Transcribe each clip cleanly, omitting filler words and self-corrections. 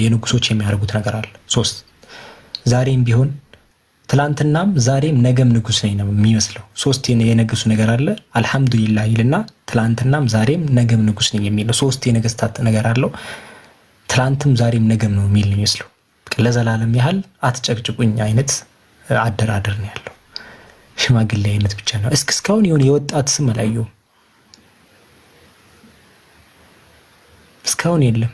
የንጉሶች የሚያደርጉት ነገር አለ። 3 ዛሬም ቢሆን ትላንትናም ዛሬም ነገም ንጉስ ነኝ ነው የሚመስለው። 3 የነገሱ ነገር አለ። አልሐምዱሊላህ ይልና ትላንትናም ዛሬም ነገም ንጉስ ነኝ የሚለው 3 የነገስታት ነገር አለው። ትላንትም ዛሬም ነገም ነው የሚል ነው የሚመስለው። ለዘላለም ያህል አትጨቅጭቁኝ አይነት አደራደር ነው ያለው። ሽማግሌ አይነት ብቻ ነው። እስካሁን የሆነ የወጣት ስም አላየሁም። እስካሁን የለም።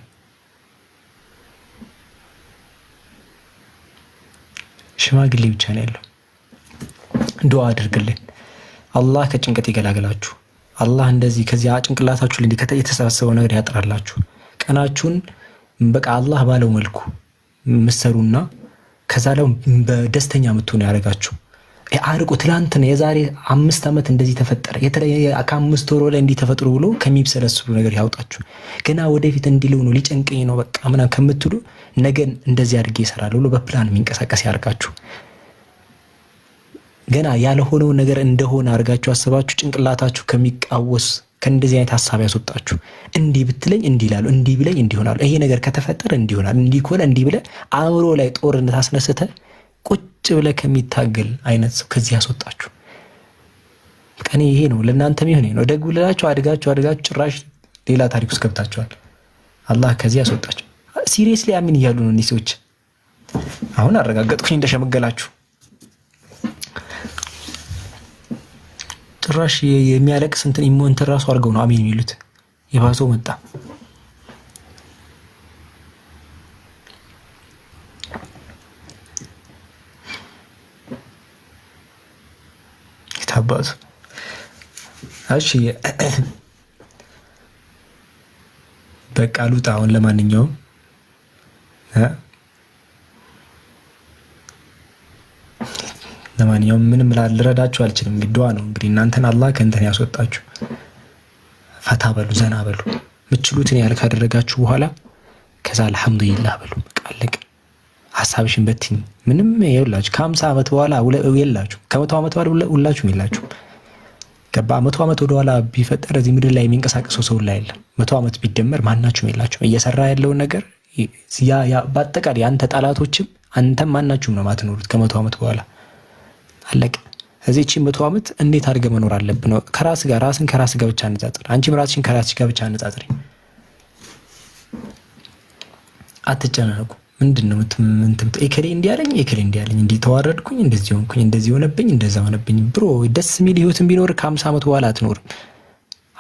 ሽማግሌ ብቻ ነው ያለው። ዱዓ አድርግልን አላህ ከጭንቀት ይገላግላችሁ። አላህ እንደዚህ ከዚያ ጭንቅላታችሁ ላይ የተሰበሰበው ነገር ያጥራላችሁ። ቀናችሁን በቃ አላህ ባለው መልኩ ምሰሩና ከዛ ላይ በደስተኛ የምትሆኑ ያደርጋችሁ። አርቆ ትላንትና የዛሬ 5 ዓመት እንደዚህ ተፈጠረ ከ5 ወር ላይ እንዲህ ተፈጥሮ ብሎ ከሚብሰለስሉ ነገር ያውጣችሁ። ገና ወደፊት እንዲለው ነው ሊጨንቀኝ ነው በቃ ምናምን ከምትሉ ነገን እንደዚህ አድርጌ እሰራለሁ ብሎ በፕላን የሚንቀሳቀስ ያርጋችሁ። ገና ያልሆነው ነገር እንደሆነ አድርጋችሁ አስባችሁ ጭንቅላታችሁ ከሚቃወስ ከእንደዚህ አይነት ሐሳብ ያስወጣችሁ። እንዲህ ብትለኝ እንዲህ ይላሉ፣ እንዲህ ብለኝ እንዲህ ይሆናል፣ ይሄ ነገር ከተፈጠረ እንዲህ ይሆናል፣ እንዲህ ከሆነ እንዲህ ብለህ አእምሮ ላይ ጦርነት አስነስተህ ቁጭ ብለህ ከሚታገል አይነት ሰው ከዚህ ያስወጣችሁ። ቀኔ ይሄ ነው ለእናንተም ይሁን ነው። ደግ ብላችሁ አድጋችሁ ጭራሽ ሌላ ታሪክ ውስጥ ገብታችኋል። አላህ ከዚህ ያስወጣችሁ። ሲሪየስሊ አሚን እያሉ ነው እነዚህ ሰዎች። አሁን አረጋገጥኩኝ እንደሸመገላችሁ። ጭራሽ የሚያለቅስ እንትን ኢሞንተር ራሱ አድርገው ነው አሚን የሚሉት። የባሰው መጣ። ታባቱ እሺ በቃ ሉጣ። አሁን ለማንኛውም ምንም ልረዳችሁ አልችልም። እንግዲህ ዱዓ ነው እንግዲህ። እናንተን አላህ ከእንትን ያስወጣችሁ። ፈታ በሉ፣ ዘና በሉ። የምትችሉትን ያህል ካደረጋችሁ በኋላ ከዛ አልሐምዱሊላህ በሉ። በቃ አለቀ። ሐሳብሽን በትኝ። ምንም ይኸውላችሁ ከ50 ዓመት በኋላ የላችሁ፣ ከ100 ዓመት በኋላ ሁላችሁም የላችሁ። ገባ? 100 ዓመት ወደኋላ ቢፈጠር እዚህ ምድር ላይ የሚንቀሳቀሰው ሰው ላይ የለም። 100 ዓመት ቢደመር ማናችሁም የላችሁም። እየሰራ ያለውን ነገር በአጠቃላይ የአንተ ጠላቶችም አንተም ማናችሁም ነው ማትኖሩት ከ100 ዓመት በኋላ አለቀ። እዚህቺ 100 ዓመት እንዴት አድርገህ መኖር አለብህ ነው። ራስን ከራስ ጋር ብቻ አነጻጽር። አንቺም ራስሽን ከራስሽ ጋር ብቻ አነጻጽሪ። አትጨናነቁ። ምንድነው ኤከሌ እንዲያለኝ እንዲህ ተዋረድኩኝ፣ እንደዚህ ሆንኩኝ፣ እንደዚህ ሆነብኝ፣ እንደዛ ሆነብኝ። ብሮ ደስ የሚል ህይወትን ቢኖር ከ50 ዓመት በኋላ አትኖርም።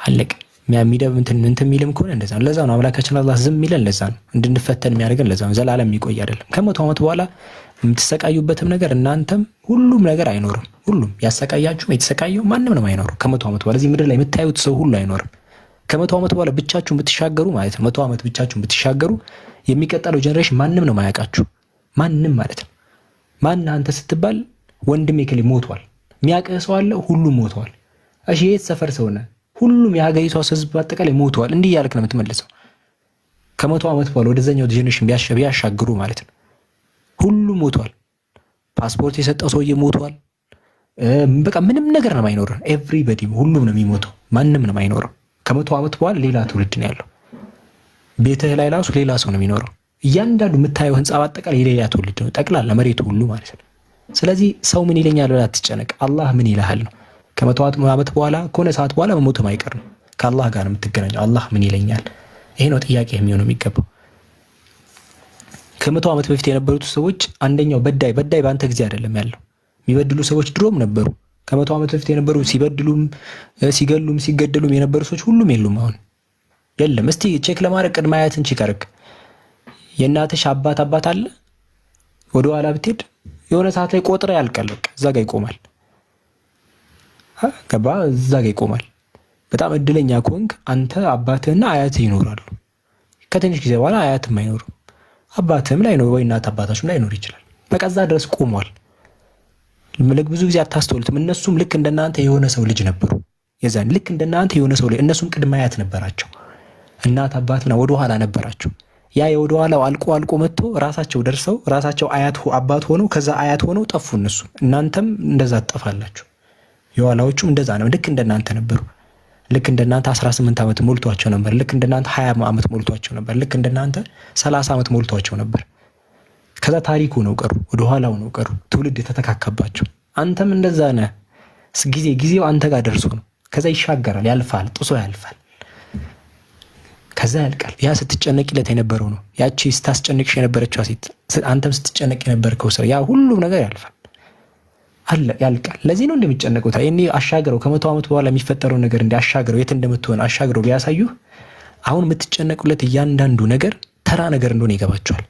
አለቀ። የሚያሚደብ እንትን የሚልም ከሆነ እንደዛ ነው። ለዛ ነው አምላካችን አላህ ዝም ይላል። ለዛ ነው እንድንፈተን የሚያደርገን። ለዛ ነው ዘላለም የሚቆይ አይደለም። ከ100 ዓመት በኋላ የምትሰቃዩበትም ነገር እናንተም ሁሉም ነገር አይኖርም። ሁሉም ያሰቃያችሁ የተሰቃየው ማንም ነው አይኖርም። ከ100 ዓመት በኋላ እዚህ ምድር ላይ የምታዩት ሰው ሁሉ አይኖርም። ከ100 ዓመት በኋላ ብቻችሁን ብትሻገሩ ማለት ነው። 100 ዓመት ብቻችሁን ብትሻገሩ የሚቀጥለው ጀነሬሽን ማንም ነው ማያውቃችሁ። ማንም ማለት ነው። ማን አንተ ስትባል ወንድሜ ከሌ ሞቷል፣ የሚያውቅህ ሰው አለ፣ ሁሉም ሞቷል። እሺ የት ሰፈር ሰው ነህ? ሁሉም የሀገሪቷ ህዝብ አጠቃላይ ሞቷል። እንዲህ ያልክ ነው የምትመልሰው። ከ100 ዓመት በኋላ ወደዛኛው ጀነሬሽን ቢያሻግሩ ማለት ነው ሁሉም ሞቷል። ፓስፖርት የሰጠው ሰውዬ ሞቷል። በቃ ምንም ነገር ነው የማይኖረው። ኤቭሪባዲ ሁሉም ነው የሚሞተው። ማንም ነው የማይኖረው። ከ100 ዓመት በኋላ ሌላ ትውልድ ነው ያለው። ቤትህ ላይ ራሱ ሌላ ሰው ነው የሚኖረው። እያንዳንዱ የምታየው ህንፃ በአጠቃላይ የሌላ ትውልድ ነው፣ ጠቅላላ መሬቱ ሁሉ ማለት ነው። ስለዚህ ሰው ምን ይለኛል ብለህ አትጨነቅ። አላህ ምን ይልሃል ነው። ከ100 ዓመት በኋላ ከሆነ ሰዓት በኋላ መሞትም አይቀር ነው። ከአላህ ጋር ነው የምትገናኘው። አላህ ምን ይለኛል? ይሄ ነው ጥያቄ የሚሆነው የሚገባው። ከ100 ዓመት በፊት የነበሩት ሰዎች አንደኛው በዳይ በአንተ ጊዜ አይደለም ያለው። የሚበድሉ ሰዎች ድሮም ነበሩ። ከ100 ዓመት በፊት የነበሩ ሲበድሉም ሲገሉም ሲገደሉም የነበሩ ሰዎች ሁሉም የሉም። አሁን የለም። እስቲ ቼክ ለማድረግ ቅድመ አያትን ቼክ አድርግ። የእናትሽ አባት አለ ወደ ኋላ ብትሄድ የሆነ ሰዓት ላይ ቆጥረ ያልቃል። በቃ እዛ ጋር ይቆማል። ገባ? እዛ ጋር ይቆማል። በጣም እድለኛ ከሆንክ አንተ አባትህና አያትህ ይኖራሉ። ከትንሽ ጊዜ በኋላ አያትም አይኖርም። አባትህም ላይ ነው ወይ እናት አባታችሁም ላይ ይኖር ይችላል። በቃ እዛ ድረስ ቆሟል። ብዙ ጊዜ አታስተውሉትም። እነሱም ልክ እንደናንተ የሆነ ሰው ልጅ ነበሩ። የዛን ልክ እንደናንተ የሆነ ሰው ልጅ እነሱም ቅድመ አያት ነበራቸው። እናት አባትና ወደ ኋላ ነበራቸው። ያ የወደ ኋላው አልቆ መጥቶ ራሳቸው ደርሰው ራሳቸው አባት ሆነው ከዛ አያት ሆነው ጠፉ እነሱ። እናንተም እንደዛ ትጠፋላችሁ። የኋላዎቹም እንደዛ ነው። ልክ እንደናንተ ነበሩ። ልክ እንደናንተ 18 ዓመት ሞልቷቸው ነበር። ልክ እንደናንተ 20 ዓመት ሞልቷቸው ነበር። ልክ እንደናንተ 30 ዓመት ሞልቷቸው ነበር። ከዛ ታሪኩ ነው ቀሩ፣ ወደ ኋላው ነው ቀሩ። ትውልድ የተተካከባቸው። አንተም እንደዛ ነህ። ጊዜው አንተ ጋር ደርሶ ነው። ከዛ ይሻገራል፣ ያልፋል፣ ጥሶ ያልፋል። ከዛ ያልቃል። ያ ስትጨነቂለት የነበረው ነው። ያቺ ስታስጨንቅሽ የነበረችው ሴት፣ አንተም ስትጨነቅ የነበርከው ሰው፣ ያ ሁሉም ነገር ያልፋል፣ ያልቃል። ለዚህ ነው እንደሚጨነቁት። እኔ አሻግረው ከ100 ዓመት በኋላ የሚፈጠረው ነገር አሻግረው የት እንደምትሆን አሻግረው ቢያሳዩ አሁን የምትጨነቁለት እያንዳንዱ ነገር ተራ ነገር እንደሆነ ይገባቸዋል።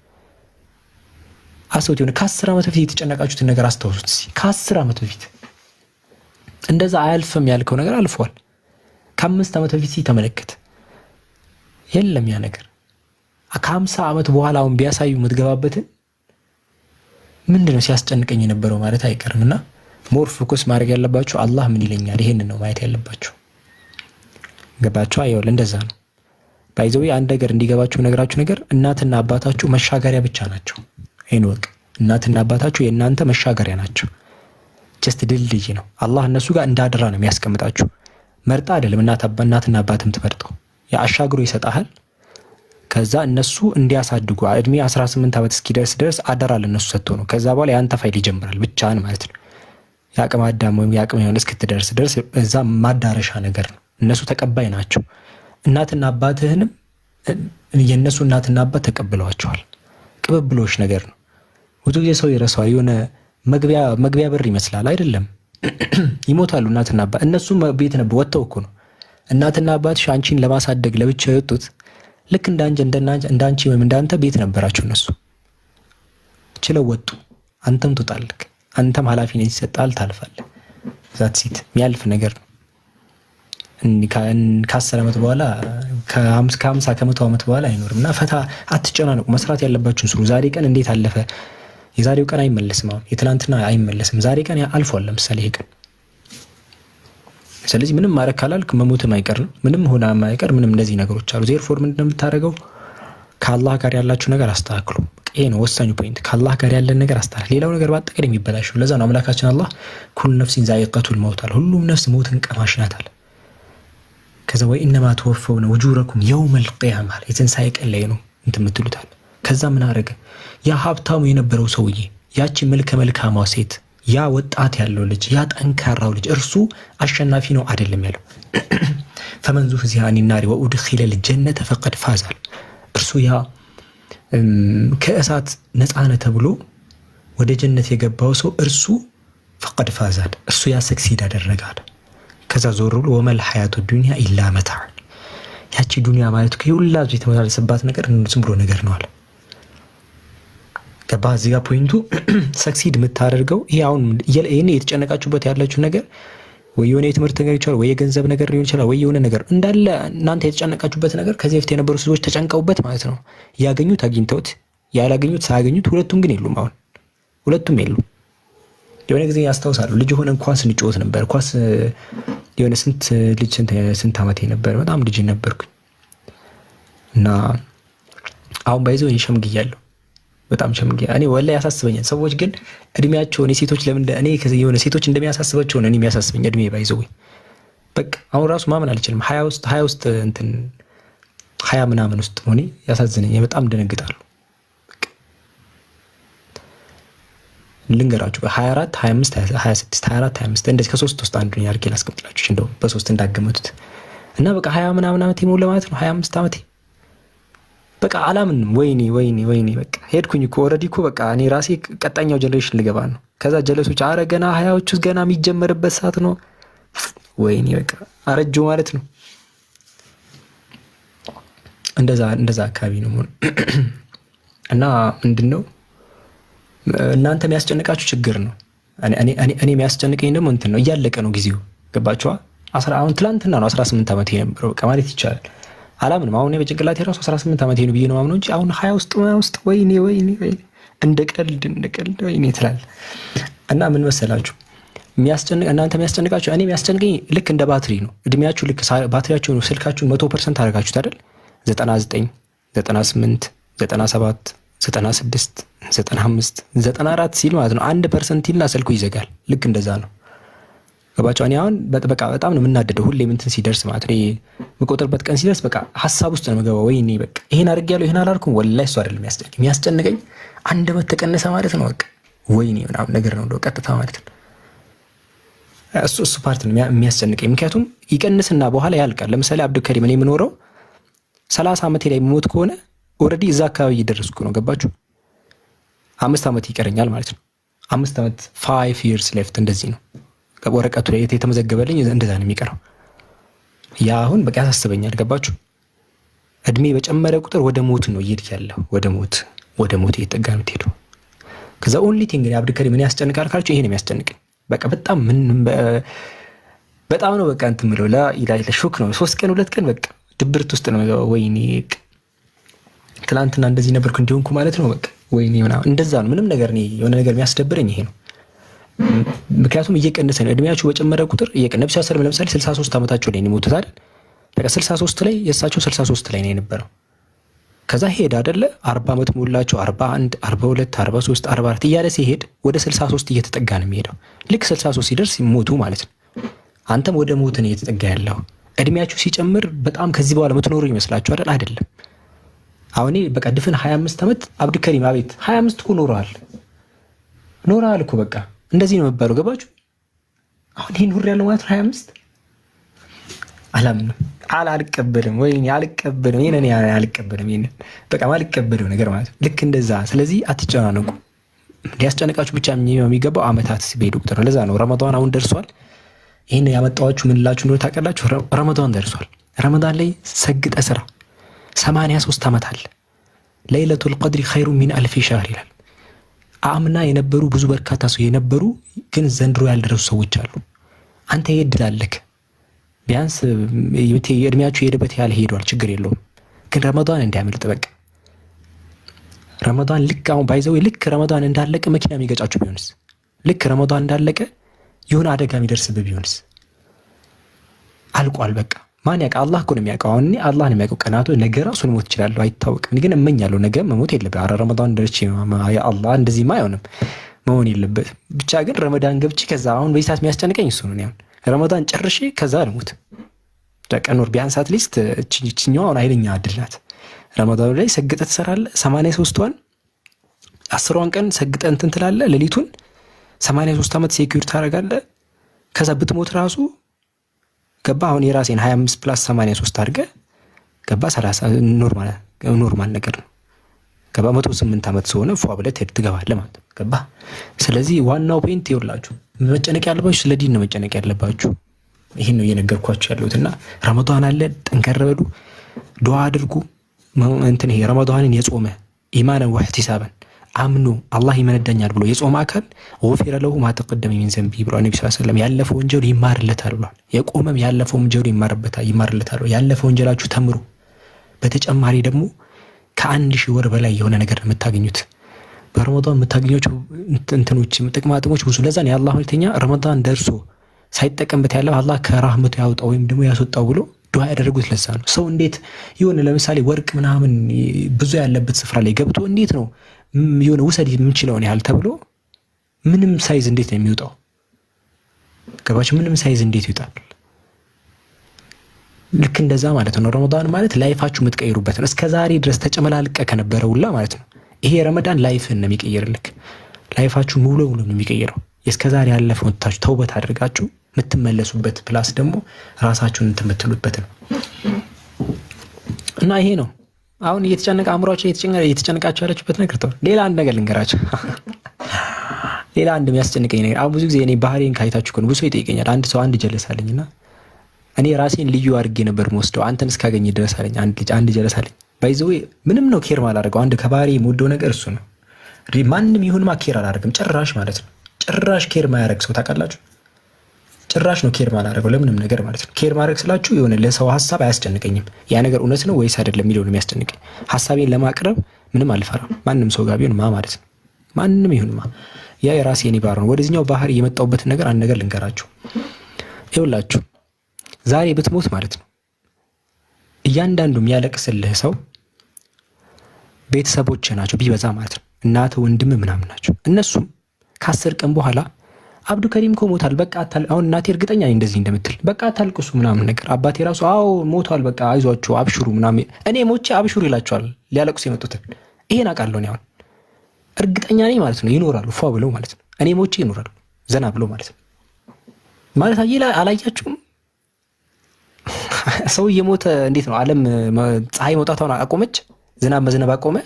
አስተውት ይሆነ ከ10 ዓመት በፊት የተጨነቃችሁትን ነገር አስታውሱት። ከ10 ዓመት በፊት እንደዛ አያልፍም ያልከው ነገር አልፏል። ከ5 ዓመት በፊት ተመለከት፣ የለም ያ ነገር። ከ50 ዓመት በኋላ አሁን ቢያሳዩ የምትገባበትን ምንድነው ሲያስጨንቀኝ የነበረው ማለት አይቀርም። እና ሞር ፎከስ ማድረግ ያለባችሁ አላህ ምን ይለኛል፣ ይሄንን ነው ማየት ያለባችሁ። ገባችሁ? አይወል እንደዛ ነው። ባይዘው አንድ ነገር እንዲገባችሁ ነገራችሁ ነገር እናትና አባታችሁ መሻገሪያ ብቻ ናቸው። ይሄን ወቅ እናትና አባታችሁ የእናንተ መሻገሪያ ናቸው። ጀስት ድልድይ ነው። አላህ እነሱ ጋር እንዳደራ ነው የሚያስቀምጣችሁ። መርጣ አይደለም እናትና አባትም ትመርጠው ያሻግሩ ይሰጣል። ከዛ እነሱ እንዲያሳድጉ እድሜ 18 ዓመት እስኪደርስ ድረስ አደራ ለነሱ ሰጥቶ ነው። ከዛ በኋላ ያንተ ፋይል ይጀምራል ብቻህን ማለት ነው። የአቅመ አዳም ወይም የአቅመ ሔዋን እስክትደርስ ድረስ እዛ ማዳረሻ ነገር ነው። እነሱ ተቀባይ ናቸው። እናትና አባትህንም የእነሱ እናትና አባት ተቀብለዋቸዋል። ቅብብሎሽ ነገር ነው። ብዙ ጊዜ ሰው ይረሳዋል። የሆነ መግቢያ በር ይመስላል አይደለም። ይሞታሉ እናትና አባት። እነሱ ቤት ነበር ወጥተው እኮ ነው። እናትና አባትሽ አንቺን ለማሳደግ ለብቻ የወጡት ልክ እንዳንቺ ወይም እንዳንተ ቤት ነበራቸው። እነሱ ችለው ወጡ። አንተም ትወጣለህ። አንተም ኃላፊነት ይሰጣል፣ ታልፋለህ። ዛት ሲት የሚያልፍ ነገር ነው። ከ10 ዓመት በኋላ ከ50 ከ100 ዓመት በኋላ አይኖርም። እና ፈታ አትጨናነቁ። መስራት ያለባችሁን ስሩ። ዛሬ ቀን እንዴት አለፈ? የዛሬው ቀን አይመለስም። አሁን የትናንትና አይመለስም። ዛሬ ቀን አልፏል። ለምሳሌ ይሄ ቀን። ስለዚህ ምንም ማድረግ ካላልክ መሞትም አይቀር ነው። ምንም ሆነ ማይቀር ምንም እንደዚህ ነገሮች አሉ። ዜርፎር ምንድነው የምታደርገው? ከአላህ ጋር ያላችሁ ነገር አስተካክሉ። ይሄ ነው ወሳኙ ፖይንት። ከአላህ ጋር ያለን ነገር አስተካክሉ። ሌላው ነገር ባጠቀም የሚበላሽው። ለዛ ነው አምላካችን አላህ ኩሉ ነፍሲን ዛኢቀቱል መውት አለ። ሁሉም ነፍስ ሞትን ቀማሽ ናት አለ። ከዛ ወኢነማ ተወፈውነ ውጁረኩም የውመል ቂያማ የትንሣኤ ቀን ላይ ነው እንትን የምትሉት አለ። ከዛ ምን አደረገ? ያ ሀብታሙ የነበረው ሰውዬ፣ ያቺ መልከ መልካሟ ሴት፣ ያ ወጣት ያለው ልጅ፣ ያ ጠንካራው ልጅ እርሱ አሸናፊ ነው አይደለም ያለው። ፈመን ዙህዚሀ አኒ ናሪ ወኡድኺለል ጀነተ ፈቀድ ፋዝ አለ። እርሱ ያ ከእሳት ነፃነ ተብሎ ወደ ጀነት የገባው ሰው እርሱ ፈቀድ ፋዝ አለ። እርሱ ያ ሰክሲድ አደረጋል። ከዛ ዞር ብሎ ወመል ሐያቱ ዱንያ ኢላ መታዕ፣ ያቺ ዱንያ ማለት ከሁላ የተመላለሰባት ነገር ዝም ብሎ ነገር ነው አለ። ገባ? እዚህ ጋር ፖይንቱ ሰክሲድ የምታደርገው ይሄ አሁን ይሄን የተጨነቃችሁበት ያላችሁ ነገር ወይ የሆነ የትምህርት ነገር ይችላል፣ ወይ የገንዘብ ነገር ሊሆን ይችላል፣ ወይ የሆነ ነገር እንዳለ እናንተ የተጨነቃችሁበት ነገር ከዚህ በፊት የነበሩ ሰዎች ተጨንቀውበት ማለት ነው። ያገኙት አግኝተውት፣ ያላገኙት ሳያገኙት፣ ሁለቱም ግን የሉም። አሁን ሁለቱም የሉም። የሆነ ጊዜ ያስታውሳለሁ ልጅ ሆነን ኳስ እንጫወት ነበር። ኳስ የሆነ ስንት ዓመቴ ነበር፣ በጣም ልጅ ነበርኩኝ እና አሁን ባይዘው ሸምግያለሁ፣ በጣም ሸምግያ። እኔ ወላሂ ያሳስበኛል። ሰዎች ግን እድሜያቸውን የሴቶች ለምን እኔ የሆነ ሴቶች እንደሚያሳስባቸው ነው እኔ የሚያሳስበኝ እድሜ ባይዘው። በቃ አሁን ራሱ ማመን አልችልም። 20 ውስጥ እንትን 20 ምናምን ውስጥ ሆኔ ያሳዝነኝ፣ በጣም ደነግጣለሁ። ልንገራችሁ 24 25 26 24 25 እንደዚህ ከሶስት ውስጥ አንዱን ያርጌ ላስቀምጥላችሁ እንደው በሶስት እንዳገመቱት እና በቃ 20 ምናምን ዓመቴ ሞላ ማለት ነው። 25 ዓመቴ በቃ አላምንም። ወይኔ በቃ ሄድኩኝ እኮ ኦልሬዲ እኮ በቃ እኔ ራሴ ቀጣኛው ጀነሬሽን ልገባ ነው። ከዛ ጀለሶች አረ ገና 20ዎቹ ገና የሚጀመርበት ሰዓት ነው። ወይኔ በቃ አረጆ ማለት ነው። እንደዛ አካባቢ ነው እና ምንድነው እናንተ የሚያስጨንቃችሁ ችግር ነው። እኔ የሚያስጨንቀኝ ደግሞ እንትን ነው፣ እያለቀ ነው ጊዜው። ገባችኋ? አሁን ትላንትና ነው 18 ዓመቴ ነበር በቃ ማለት ይቻላል። አላምንም። አሁን በጭንቅላቴ ራሱ 18 ዓመቴ ነው ብዬ ነው ማምነው እንጂ አሁን 20 ውስጥ ወይኔ እንደ ቀልድ ወይኔ ትላል። እና ምን መሰላችሁ እናንተ የሚያስጨንቃችሁ፣ እኔ የሚያስጨንቀኝ ልክ እንደ ባትሪ ነው። እድሜያችሁ ልክ ባትሪያችሁ ነው። ስልካችሁን 100% አደረጋችሁት አይደል? 99 98 97 96 95 94 ሲል ማለት ነው 1% ይልና ስልኩ ይዘጋል። ልክ እንደዛ ነው። ገባችሁ? እኔ አሁን በቃ በጣም ነው የምናደደው ሁሌ እንትን ሲደርስ ማለት ነው የምቆጥርበት ቀን ሲደርስ በቃ ሀሳብ ውስጥ ነው የምገባው። ወይኔ በቃ ይሄን አድርጌያለሁ ይሄን አላልኩም፣ ወላሂ እሱ አይደለም የሚያስጨንቀኝ አንደበት ተቀነሰ ማለት ነው። በቃ ወይኔ ምናምን ነገር ነው ቀጥታ ማለት ነው። እሱ ፓርት ነው የሚያስጨንቀኝ። ምክንያቱም ይቀንስና በኋላ ያልቃል። ለምሳሌ አብዱልከሪም እኔ የምኖረው 30 ዓመቴ ላይ የምሞት ከሆነ ኦልሬዲ እዛ አካባቢ እየደረስኩ ነው። ገባችሁ? 5 ዓመት ይቀረኛል ማለት ነው። 5 ዓመት 5 years left እንደዚህ ነው ወረቀቱ ላይ የተመዘገበልኝ እንደዛ ነው የሚቀረው። ያ አሁን በቃ ያሳስበኛል። ገባችሁ? እድሜ በጨመረ ቁጥር ወደ ሞት ነው እየሄድክ ያለው፣ ወደ ሞት እየተጠጋ ነው የምትሄደው። ከዛ ኦንሊ ቲንግ አብዱልከሪም ምን ያስጨንቃል ካልችሁ ይሄ ነው የሚያስጨንቀኝ። በቃ በጣም ነው በቃ እንትን ምለው ለኢላሂ ሹክ ነው። 3 ቀን 2 ቀን በቃ ድብርት ውስጥ ነው የምገባው። ወይኔ ትላንትና እንደዚህ ነበርኩ እንዲሆንኩ ማለት ነው በቃ ወይኔ ምናምን እንደዛ ነው። ምንም ነገር የሆነ ነገር የሚያስደብረኝ ይሄ ነው። ምክንያቱም እየቀነሰ ነው እድሜያችሁ በጨመረ ቁጥር ነብዩ ሰለላሁ ዐለይሂ ወሰለም ለምሳሌ 63 ዓመታቸው ላይ ነው የሞቱት አይደል? በቃ 63 ላይ የእሳቸው 63 ላይ ነው የነበረው። ከዛ ሄድ አይደለ 40 ዓመት ሞላቸው 41 42 43 44 እያለ ሲሄድ ወደ 63 እየተጠጋ ነው የሚሄደው። ልክ 63 ሲደርስ ሞቱ ማለት ነው። አንተም ወደ ሞት ነው እየተጠጋ ያለው። እድሜያችሁ ሲጨምር በጣም ከዚህ በኋላ የምትኖሩ ይመስላችሁ አይደል? አይደለም። አሁን በቃ ድፍን 25 ዓመት አብዱልከሪም አቤት 25 እኮ ኖረሃል እኮ በቃ እንደዚህ ነው የሚባለው። ገባችሁ? አሁን ይሄን ሁር ያለው ማለት 25 አላምንም፣ አልቀበልም፣ ወይኔ አልቀበልም፣ ይሄን አልቀበልም፣ ይሄን በቃ ማልቀበለው ነገር ማለት ልክ እንደዛ። ስለዚህ አትጨናነቁ። ሊያስጨንቃችሁ ብቻ የሚገባው አመታት ሲሄዱ ቁጥር ነው። ለዛ ነው ረመዳን አሁን ደርሷል። ይሄን ያመጣዋችሁ ምን ላችሁ እንደሆነ ታውቃላችሁ? ረመዳን ደርሷል። ረመዳን ላይ ሰግጠ ስራ 83 ዓመት አለ። ለይለቱል ቀድሪ ኸይሩ ሚን አልፊ ሸህር ይላል። አምና የነበሩ ብዙ በርካታ ሰው የነበሩ ግን ዘንድሮ ያልደረሱ ሰዎች አሉ። አንተ ይድላለክ ቢያንስ የእድሜያችሁ የሄደበት ያህል ሄዷል፣ ችግር የለውም። ግን ረመዳን እንዳያመልጥ በቃ ረመዳን ልክ አሁን ባይዘው ልክ ረመዳን እንዳለቀ መኪና የሚገጫችሁ ቢሆንስ? ልክ ረመዳን እንዳለቀ የሆነ አደጋ የሚደርስብህ ቢሆንስ? አልቋል በቃ። ማን ያውቃ? አላህ እኮ ነው የሚያውቀው። አሁን አላህ ነው የሚያውቀው። ቀናቱ ነገ ራሱን ሞት ይችላል፣ አይታወቅም። ግን እመኛለሁ ነገ መሞት የለበት። አረ ረመዳን ደርቼ ያ አላህ እንደዚህማ አይሆንም፣ መሆን የለበት። ብቻ ግን ረመዳን ገብቼ ከዛ አሁን በዚህ ሰዓት የሚያስጨንቀኝ እሱ ነው። አሁን ረመዳን ጨርሼ ከዛ ልሞት ተቀኖር ቢያንስ አትሊስት እቺኛው አሁን ኃይለኛ እድል ናት። ረመዳኑ ላይ ሰግጠህ ትሰራለህ 83ቷን 10ዋን ቀን ሰግጠህ እንትን ትላለህ። ሌሊቱን 83 ዓመት ሴኩሪቲ ታደርጋለህ። ከዛ ብትሞት ራሱ ገባ አሁን የራሴን 25 + 83 አድርገህ ገባ 30 ኖርማል ነገር ነው። ገባ 108 ዓመት ስለሆነ ፏ ብለህ ትገባለህ ማለት ነው። ገባ። ስለዚህ ዋናው ፖይንት ይኸውላችሁ መጨነቅ ያለባችሁ ስለ ዲን ነው መጨነቅ ያለባችሁ። ይሄን ነው እየነገርኳችሁ ያለሁትና ረመዳን አለ፣ ጠንከር በሉ፣ ዱዓ አድርጉ። እንትን ይሄ ረመዳንን የጾመ ኢማናን ወህቲሳበን አምኖ አላህ ይመነዳኛል ብሎ የጾመ አካል ወፊረ ለሁ ማ ተቀደመ ሚን ዘንቢ ብሎ ነብዩ ሰለላሁ ዐለይሂ ወሰለም ያለፈው ወንጀሉ ይማርለታል ብሏል። የቆመም ያለፈው ወንጀሉ ይማርለታል። ያለፈው ወንጀላችሁ ተምሩ። በተጨማሪ ደግሞ ከ1000 ወር በላይ የሆነ ነገር የምታገኙት በረመዳን የምታገኙት እንትኖች ጥቅማ ጥቅሞች ብዙ። ለዛን የአላህ መልእክተኛ ረመዳን ደርሶ ሳይጠቀምበት ያለው አላህ ከራህመቱ ያውጣው ወይም ደግሞ ያስወጣው ብሎ ዱዓ ያደረጉት ለዛ ነው። ሰው እንዴት የሆነ ለምሳሌ ወርቅ ምናምን ብዙ ያለበት ስፍራ ላይ ገብቶ እንዴት ነው የሆነ ውሰድ የምንችለውን ያህል ተብሎ ምንም ሳይዝ እንዴት ነው የሚወጣው? ገባችሁ? ምንም ሳይዝ እንዴት ይወጣል? ልክ እንደዛ ማለት ነው። ረመዳን ማለት ላይፋችሁ የምትቀይሩበት ነው። እስከ ዛሬ ድረስ ተጨመላልቀ ከነበረው ሁላ ማለት ነው። ይሄ ረመዳን ላይፍን ነው የሚቀይርልክ። ላይፋችሁ ሙሉ ነው የሚቀይረው። እስከ ዛሬ ያለፈውን ታችሁ ተውበት አድርጋችሁ የምትመለሱበት ፕላስ ደግሞ ራሳችሁን የምትሉበት ነው እና ይሄ ነው አሁን እየተጨነቀ አእምሯችሁ እየተጨነቃችሁ ያለችበት ነገር ተው። ሌላ አንድ ነገር ልንገራችሁ። ሌላ አንድ የሚያስጨንቀኝ ነገር አሁን ብዙ ጊዜ እኔ ባህሪን ካይታችሁ ከሆነ ብዙ ሰው ይጠይቀኛል። አንድ ሰው አንድ ጀለስ አለኝና እኔ ራሴን ልዩ አድርጌ ነበር የምወስደው አንተን እስካገኝ ድረስ አለኝ። አንድ ጀለስ አለኝ። ባይዘው ምንም ነው ኬር ማላደርገው። አንድ ከባህሪ የምወደው ነገር እሱ ነው። ማንም ይሁንማ ኬር አላደርግም ጭራሽ ማለት ነው። ጭራሽ ኬር ማያደርግ ሰው ታውቃላችሁ? ጭራሽ ነው ኬር ማላደርገው ለምንም ነገር ማለት ነው። ኬር ማድረግ ስላችሁ የሆነ ለሰው ሀሳብ አያስጨንቀኝም። ያ ነገር እውነት ነው ወይስ አይደለም የሚለው ነው የሚያስጨንቀኝ። ሀሳቤን ለማቅረብ ምንም አልፈራም። ማንም ሰው ጋር ቢሆን ማለት ነው። ማንም ይሁንማ ያ የራሴ የኔ ባህሪ ነው። ወደዚህኛው ባህሪ የመጣሁበትን ነገር አንድ ነገር ልንገራችሁ። ይኸውላችሁ ዛሬ ብትሞት ማለት ነው እያንዳንዱ የሚያለቅስልህ ሰው ቤተሰቦች ናቸው ቢበዛ ማለት ነው። እናት ወንድም ምናምን ናቸው። እነሱም ከ10 ቀን በኋላ አብዱ ከሪም እኮ ሞታል በቃ አሁን እናቴ እርግጠኛ ነኝ እንደዚህ እንደምትል በቃ አታልቅሱ ምናምን ነገር። አባቴ ራሱ አዎ ሞቷል በቃ አይዟችሁ አብሽሩ ምናምን። እኔ ሞቼ አብሽሩ ይላቸዋል ሊያለቅሱ የመጡትን። ይሄን አውቃለሁ እኔ አሁን እርግጠኛ ነኝ ማለት ነው። ይኖራሉ ፏ ብለው ማለት ነው። እኔ ሞቼ ይኖራሉ ዘና ብለው ማለት ነው። ማለት አላያችሁም? ሰው እየሞተ እንዴት ነው ዓለም ፀሐይ መውጣቷን አቆመች? ዝናብ መዝነብ አቆመ?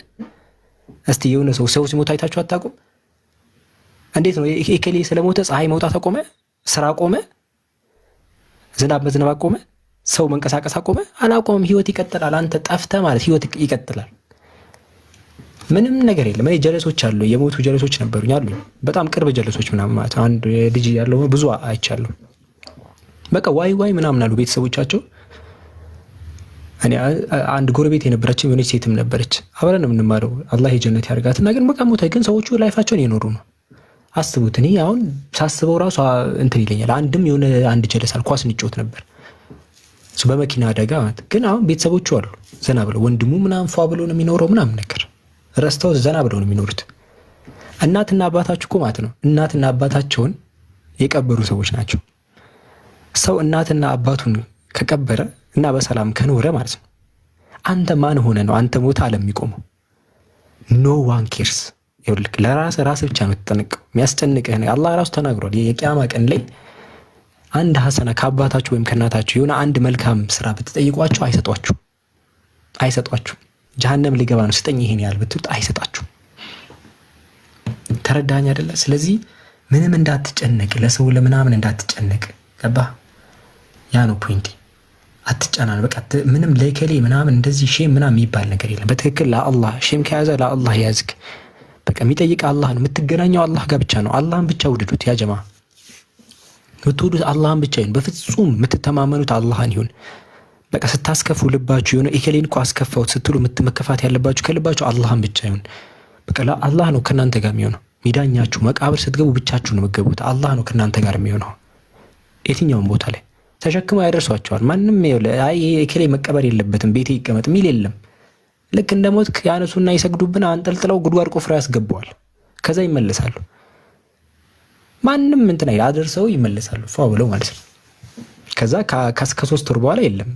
እስቲ የሆነ ሰው ሲሞት አይታችሁ አታውቁም? እንዴት ነው ኤኬሌ ስለሞተ ፀሐይ መውጣት አቆመ? ስራ አቆመ? ዝናብ መዝነብ አቆመ? ሰው መንቀሳቀስ አቆመ? አላቆመም። ህይወት ይቀጥላል። አንተ ጠፍተህ ማለት ህይወት ይቀጥላል። ምንም ነገር የለም። እኔ ጀለሶች አሉ፣ የሞቱ ጀለሶች ነበሩኝ አሉ፣ በጣም ቅርብ ጀለሶች ምናምን ማለት አንድ ልጅ ያለው ብዙ አይቻለሁ። በቃ ዋይ ምናምን አሉ ቤተሰቦቻቸው። እኔ አንድ ጎረቤት የነበረች የሆነች ሴትም ነበረች፣ አብረን ነው የምንማረው፣ አላህ የጀነት ያርጋትና ግን በቃ ሞተ። ግን ሰዎቹ ላይፋቸውን የኖሩ ነው። አስቡት። እኔ አሁን ሳስበው ራሱ እንትን ይለኛል። የሆነ አንድ ጀለሳል ኳስ እንጫወት ነበር እሱ በመኪና አደጋ ማለት ግን አሁን ቤተሰቦቹ አሉ ዘና ብለው፣ ወንድሙ ምናምን ፏ ብሎ ነው የሚኖረው ምናምን ነገር ረስተው ዘና ብለው ነው የሚኖሩት። እናትና አባታችሁ እኮ ማለት ነው እናትና አባታቸውን የቀበሩ ሰዎች ናቸው። ሰው እናትና አባቱን ከቀበረ እና በሰላም ከኖረ ማለት ነው አንተ ማን ሆነ ነው አንተ ሞታ ዓለም የሚቆመው? ኖ ዋን ኬርስ። ይኸውልህ ለራስ ብቻ ነው ተጠንቀው። የሚያስጨንቅህ ነው አላህ ራሱ ተናግሯል። የቂያማ ቀን ላይ አንድ ሐሰና ከአባታችሁ ወይም ከእናታችሁ የሆነ አንድ መልካም ስራ ብትጠይቋቸው አይሰጧችሁ። ጀሃነም ሊገባ ነው ስጠኝ ይሄን ያህል ብትሉት አይሰጣችሁ። ተረዳኝ አይደለ? ስለዚህ ምንም እንዳትጨነቅ፣ ለሰው ለምናምን እንዳትጨነቅ። ገባህ? ያ ነው ፖይንት። አትጨናን በቃ ምንም ለከሌ ምናምን እንደዚህ ሼም ምናምን የሚባል ነገር የለም። በትክክል ለአላህ ሼም ከያዘ ለአላህ ያዝክ። በቃ የሚጠይቅ አላህ ነው። የምትገናኘው አላህ ጋር ብቻ ነው። አላህን ብቻ ውደዱት ያ ጀማ። የምትወዱት አላህን ብቻ ይሁን። በፍጹም የምትተማመኑት አላህን ይሁን። በቃ ስታስከፉ ልባችሁ የሆነ ኢከሌን እኮ አስከፋውት ስትሉ መከፋት ያለባችሁ ከልባችሁ አላህን ብቻ ይሁን። በቃ አላህ ነው ከእናንተ ጋር የሚሆነው። ሚዳኛችሁ መቃብር ስትገቡ ብቻችሁ ነው የምትገቡት። አላህ ነው ከእናንተ ጋር የሚሆነው። የትኛውም ቦታ ላይ ተሸክመው ያደርሷቸዋል። ማንም ኢከሌ መቀበር የለበትም ቤቴ ይቀመጥ የሚል የለም። ልክ እንደ ሞት ያነሱና ይሰግዱብን አንጠልጥለው ጉድጓድ ቆፍረው ያስገባዋል። ከዛ ይመለሳሉ። ማንም እንትን አደርሰው ይመለሳሉ ፏ ብለው ማለት ነው። ከዛ ከ3 ወር በኋላ የለም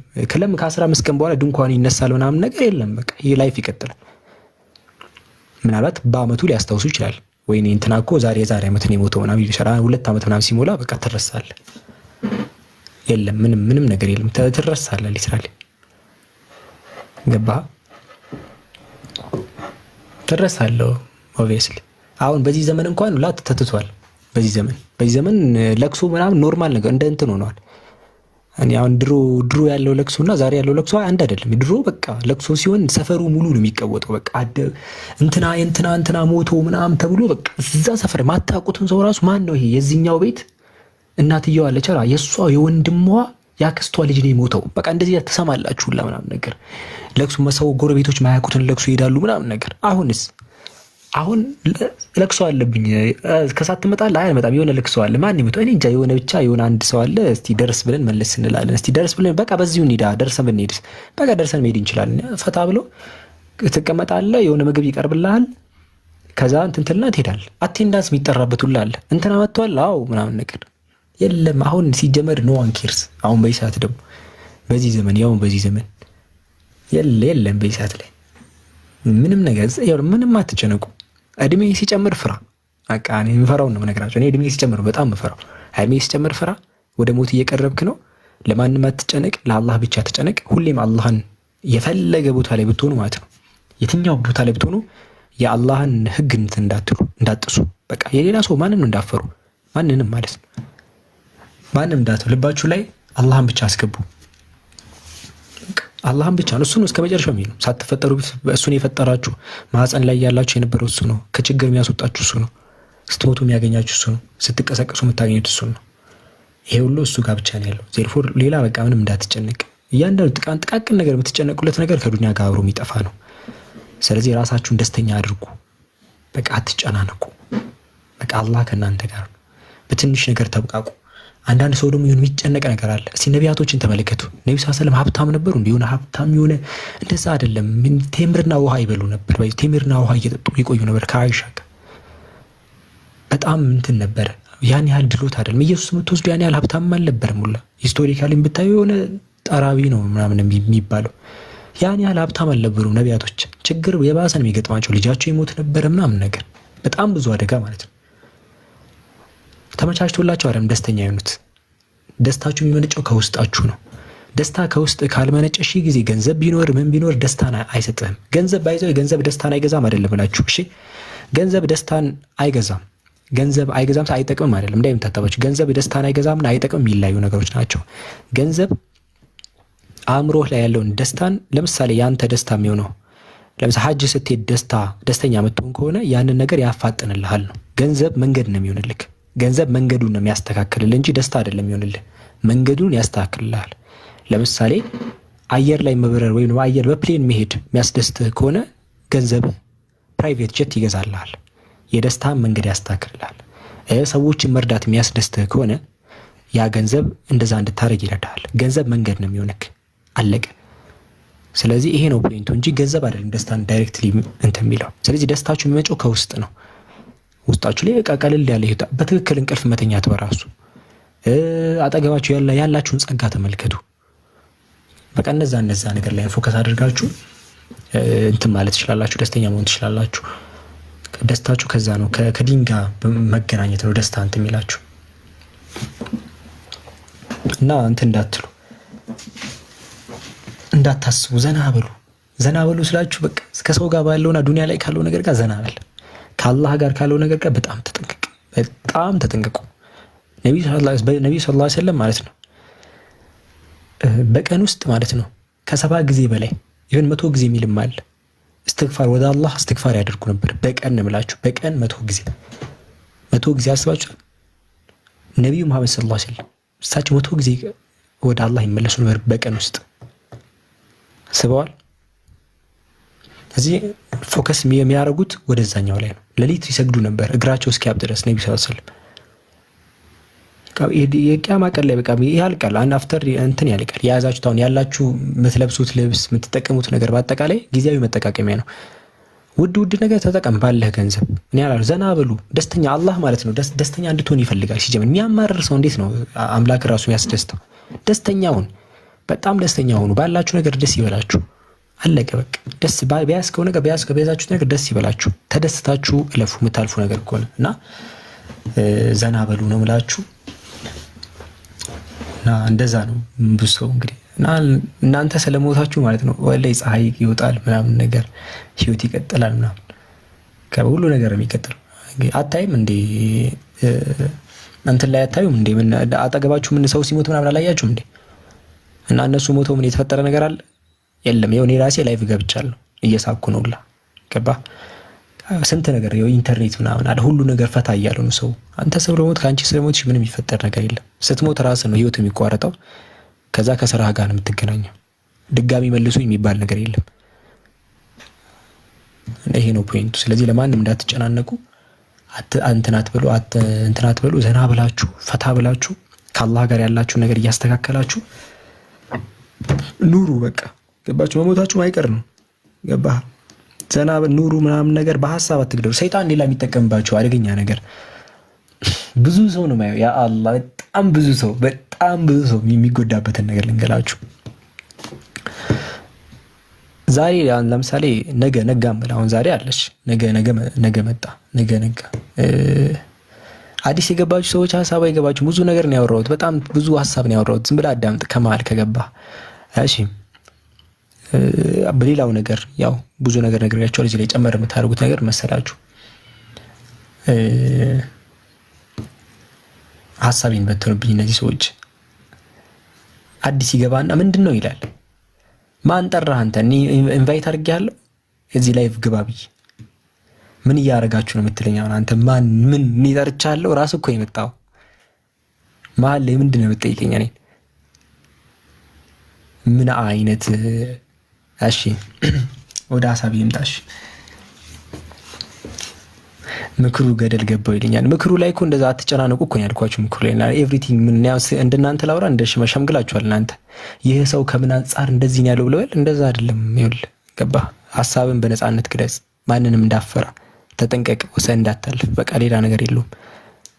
ከ15 ቀን በኋላ ድንኳን ይነሳል ምናምን ነገር የለም። በቃ ይህ ላይፍ ይቀጥላል። ምናልባት በአመቱ ሊያስታውሱ ይችላል። ወይኔ እንትና እኮ የዛሬ ዓመት ነው የሞተው ምናምን ይልሻል። 2 ዓመት ምናምን ሲሞላ በቃ ትረሳለህ። የለም ምንም ነገር የለም። ትረሳለህ ሊትራሊ። ገባህ? ትረሳለህ ኦብቪየስሊ። አሁን በዚህ ዘመን እንኳን ላት ተትቷል። በዚህ ዘመን ለቅሶ ምናምን ኖርማል ነገር እንደ እንትን ሆኗል። እኔ አሁን ድሮ ያለው ለቅሶና ዛሬ ያለው ለቅሶ አንድ አይደለም። ድሮ በቃ ለቅሶ ሲሆን ሰፈሩ ሙሉ ነው የሚቀወጠው። በቃ እንትና ሞቶ ምናምን ተብሎ በቃ እዛ ሰፈር ማታውቁትን ሰው ራሱ ማን ነው ይሄ የዚህኛው ቤት እናትየዋ አለች የእሷ የወንድሟ ያክስቷ ልጅ ነው የሞተው። በቃ እንደዚህ ተሰማላችሁ ሁላ ምናምን ነገር ለቅሶ መሰው ጎረቤቶች ማያውቁትን ለቅሶ ይሄዳሉ ምናምን ነገር። አሁን ለቅሶ አለብኝ ከሳት ትመጣለህ አልመጣም የሆነ ለቅሶ አለ ማን ይመጣው እኔ እንጃ የሆነ ብቻ የሆነ አንድ ሰው አለ። እስቲ ደርስ ብለን መለስ እንላለን። እስቲ ደርስ ብለን በቃ በዚሁ እንሂዳ ደርሰን ብንሄድስ በቃ ደርሰን መሄድ እንችላለን። ፈታ ብሎ ትቀመጣለህ። የሆነ ምግብ ይቀርብልሃል። ከዛ እንትን ትልና ትሄዳለህ። አቴንዳንስ የሚጠራበት ሁላ አለ። እንትና መጥቷል አዎ ምናምን ነገር የለም። አሁን ሲጀመር ኖ ዋን ኬርስ። አሁን በዚህ ሰዓት ደግሞ በዚህ ዘመን የለም። በዚህ ሰዓት ላይ ምንም ነገር ምንም አትጨነቁ። እድሜ ሲጨምር ፍራ። በቃ እኔ የምፈራውን ነው የምነግራቸው። እኔ እድሜ ሲጨምር በጣም የምፈራው እድሜ ሲጨምር ፍራ። ወደ ሞት እየቀረብክ ነው። ለማንም አትጨነቅ፣ ለአላህ ብቻ ተጨነቅ። ሁሌም አላህን የፈለገ ቦታ ላይ ብትሆኑ ማለት ነው የትኛው ቦታ ላይ ብትሆኑ የአላህን ሕግ እንዳጥሱ። በቃ የሌላ ሰው ማንንም እንዳፈሩ ማንንም ማለት ነው ማንንም እንዳትሉ። ልባችሁ ላይ አላህን ብቻ አስገቡ። አላህን ብቻ ነው። እሱ ነው እስከ መጨረሻው የሚለው። ሳትፈጠሩ እሱን የፈጠራችሁ ማህፀን ላይ ያላችሁ የነበረው እሱ ነው። ከችግር የሚያስወጣችሁ እሱ ነው። ስትሞቱ የሚያገኛችሁ እሱ ነው። ስትቀሰቀሱ የምታገኙት እሱ ነው። ይሄ ሁሉ እሱ ጋር ብቻ ነው ያለው። ዜርፎር ሌላ በቃ ምንም እንዳትጨነቅ። እያንዳንዱ ጥቃቅን ነገር የምትጨነቁለት ነገር ከዱንያ ጋር አብሮ የሚጠፋ ነው። ስለዚህ ራሳችሁን ደስተኛ አድርጉ። በቃ አትጨናነቁ። በቃ አላህ ከእናንተ ጋር ነው። በትንሽ ነገር ተብቃቁ። አንዳንድ ሰው ደግሞ የሚጨነቅ ነገር አለ። እስቲ ነቢያቶችን ተመለከቱ። ነብዩ ሰለላሁ ሀብታም ነበሩ እንዴ? የሆነ ሀብታም የሆነ እንደዛ አይደለም። ቴምርና ውሃ ይበሉ ነበር። ቴምርና ውሃ እየጠጡ ይቆዩ ነበር። ከአይሻ በጣም እንትን ነበር። ያን ያህል ድሎት አይደለም። ኢየሱስ የምትወስዱ ያን ያህል ሀብታም አልነበረም። ሁላ ሂስቶሪካሊም ብታዩ የሆነ ጠራቢ ነው ምናምን የሚባለው። ያን ያህል ሀብታም አልነበሩም ነቢያቶች። ችግር የባሰ ነው የሚገጥማቸው። ልጃቸው ይሞት ነበረ ምናምን ነገር፣ በጣም ብዙ አደጋ ማለት ነው። ተመቻችቶላቸው አይደለም ደስተኛ የሆኑት። ደስታችሁ የሚመነጨው ከውስጣችሁ ነው። ደስታ ከውስጥ ካልመነጨ ሺህ ጊዜ ገንዘብ ቢኖር ምን ቢኖር ደስታን አይሰጥህም። ገንዘብ ባይዘው ገንዘብ ደስታን አይገዛም አይደለም ብላችሁ እሺ። ገንዘብ ደስታን አይገዛም። ገንዘብ አይገዛም አይጠቅምም አይደለም እንዳይምታታባችሁ። ገንዘብ ደስታን አይገዛምና አይጠቅምም የሚለያዩ ነገሮች ናቸው። ገንዘብ አእምሮህ ላይ ያለውን ደስታን፣ ለምሳሌ ያንተ ደስታ የሚሆነው ለምሳሌ ሀጅ ስትሄድ ደስተኛ የምትሆን ከሆነ ያንን ነገር ያፋጥንልሃል ነው። ገንዘብ መንገድ ነው የሚሆንልህ። ገንዘብ መንገዱን ነው የሚያስተካክልልህ እንጂ ደስታ አይደለም የሚሆንልህ። መንገዱን ያስተካክልልሃል። ለምሳሌ አየር ላይ መብረር ወይም አየር በፕሌን መሄድ የሚያስደስትህ ከሆነ ገንዘብ ፕራይቬት ጀት ይገዛልሃል። የደስታን መንገድ ያስተካክልልሃል። ሰዎችን መርዳት የሚያስደስትህ ከሆነ ያ ገንዘብ እንደዛ እንድታደርግ ይረዳሃል። ገንዘብ መንገድ ነው የሚሆንክ። አለቀ። ስለዚህ ይሄ ነው ፖይንቱ እንጂ ገንዘብ አይደለም ደስታን ዳይሬክትሊ እንትን የሚለው። ስለዚህ ደስታችሁ የሚመጣው ከውስጥ ነው። ውስጣችሁ ላይ ቀለል ያለ ህይወት፣ በትክክል እንቅልፍ መተኛት በራሱ አጠገባችሁ ያላችሁን ጸጋ ተመልከቱ። በቃ እነዛ ነገር ላይ ፎከስ አድርጋችሁ እንትን ማለት ትችላላችሁ። ደስተኛ መሆን ትችላላችሁ። ደስታችሁ ከዛ ነው፣ ከዲን ጋር መገናኘት ነው ደስታ እንትን የሚላችሁ እና እንትን እንዳትሉ እንዳታስቡ። ዘና በሉ ስላችሁ በቃ ከሰው ጋር ባለውና ዱንያ ላይ ካለው ነገር ጋር ዘና በል። ከአላህ ጋር ካለው ነገር ጋር በጣም ተጠንቀቁ። ነብዩ ሰለላሁ ዐለይሂ ወሰለም ማለት ነው በቀን ውስጥ ማለት ነው ከ70 ጊዜ በላይ ይሁን 100 ጊዜ የሚልም አለ እስትግፋር ወደ አላህ እስትግፋር ያደርጉ ነበር። በቀን ነው የምላችሁ፣ በቀን 100 ጊዜ አስባችኋል? ነብዩ መሐመድ ሰለላሁ ዐለይሂ ወሰለም እሳቸው 100 ጊዜ ወደ አላህ ይመለሱ ነበር በቀን ውስጥ አስበዋል? እዚህ ፎከስ የሚያደርጉት ወደዛኛው ላይ ነው። ሌሊት ይሰግዱ ነበር እግራቸው እስኪያብጥ ድረስ ነብዩ ሰለላሁ ዐለይሂ ወሰለም። የቂያማ ቀን ላይ በቃ ያልቃል። አፍተር እንትን ያልቃል። የያዛችሁት አሁን ያላችሁ የምትለብሱት ልብስ የምትጠቀሙት ነገር በአጠቃላይ ጊዜያዊ መጠቃቀሚያ ነው። ውድ ነገር ተጠቀም ባለህ ገንዘብ። እኔ ያላሉ ዘና በሉ። ደስተኛ አላህ ማለት ነው ደስተኛ እንድትሆን ይፈልጋል። ሲጀምር የሚያማርር ሰው እንዴት ነው አምላክ ራሱ ያስደስተው? ደስተኛ ሁን፣ በጣም ደስተኛ ሁኑ። ባላችሁ ነገር ደስ ይበላችሁ። አለቀ በቃ። ደስ በያዝከው ነገር በያዛችሁት ነገር ደስ ይበላችሁ። ተደስታችሁ እለፉ የምታልፉ ነገር ከሆነ እና ዘና በሉ ነው የምላችሁ። እና እንደዛ ነው ብዙ ሰው እንግዲህ እና እናንተ ስለሞታችሁ ማለት ነው ወላይ ፀሐይ ይወጣል ምናምን ነገር ህይወት ይቀጥላል ምናምን ከሁሉ ነገር የሚቀጥል አታይም እንዴ? እንትን ላይ አታዩም እንዴ? ምን አጠገባችሁ ምን ሰው ሲሞት ምናምን አላያችሁም እንዴ? እና እነሱ ሞተው ምን የተፈጠረ ነገር አለ? የለም። ይኸው እኔ ራሴ ላይቭ ገብቻለሁ እየሳኩ ነው ሁላ ገባ። ስንት ነገር ይኸው ኢንተርኔት ምናምን አለ ሁሉ ነገር ፈታ እያለ ነው ሰው። አንተ ስለሞት ከአንቺ ስለሞት ምንም የሚፈጠር ነገር የለም። ስትሞት ራስህ ነው ህይወት የሚቋረጠው። ከዛ ከስራህ ጋር ነው የምትገናኘው። ድጋሚ መልሱ የሚባል ነገር የለም። ይሄ ነው ፖይንቱ። ስለዚህ ለማንም እንዳትጨናነቁ። እንትን አትበሉ። ዘና ብላችሁ ፈታ ብላችሁ ከአላህ ጋር ያላችሁ ነገር እያስተካከላችሁ ኑሩ። በቃ ገባችሁ? መሞታችሁ አይቀር ነው። ገባህ? ዘና ኑሩ ምናምን ነገር በሐሳብ አትግደሉ። ሰይጣን ሌላ የሚጠቀምባችሁ አደገኛ ነገር ብዙ ሰው ነው ማየው። ያ አላህ በጣም ብዙ ሰው የሚጎዳበትን ነገር ልንገላችሁ። ዛሬ ለምሳሌ ነገ ነጋም አሁን ዛሬ አለች፣ ነገ መጣ፣ ነገ ነጋ። አዲስ የገባችሁ ሰዎች ሐሳብ አይገባችሁ። ብዙ ነገር ነው ያወራሁት፣ በጣም ብዙ ሐሳብ ነው ያወራሁት። ዝም ብለህ አዳምጥ ከመሀል ከገባ እሺ። በሌላው ነገር ያው ብዙ ነገር ነግሬያችኋለሁ። እዚህ ላይ ጨመር የምታደርጉት ነገር መሰላችሁ ሐሳቤን በተኑብኝ እነዚህ ሰዎች። አዲስ ይገባና ምንድን ነው ይላል። ማን ጠራህ አንተ? እኔ ኢንቫይት አድርጌሃለሁ እዚህ ላይቭ ግባ ብዬ። ምን እያደረጋችሁ ነው የምትለኝ አሁን አንተ? ምን እኔ ጠርቻለሁ? ራስህ እኮ የመጣው መሀል ላይ ምንድን ነው የምትጠይቀኝ እኔን? ምን አይነት እሺ፣ ወደ ሐሳብ ይምጣሽ። ምክሩ ገደል ገባው ይለኛል። ምክሩ ላይ እኮ እንደዛ አትጨናነቁ እኮ ነው ያልኳችሁ። ምክሩ ላይ ኤቭሪቲንግ ምን ያው እንደናንተ ላውራ እንደሸመግላችኋል እናንተ። ይሄ ሰው ከምን አንጻር እንደዚህ ነው ያለው ብለዋል። እንደዛ አይደለም። ይኸውልህ ገባ። ሐሳብን በነፃነት ግለጽ። ማንንም እንዳፈራ ተጠንቀቅ። ወሰን እንዳታልፍ። በቃ ሌላ ነገር የለውም።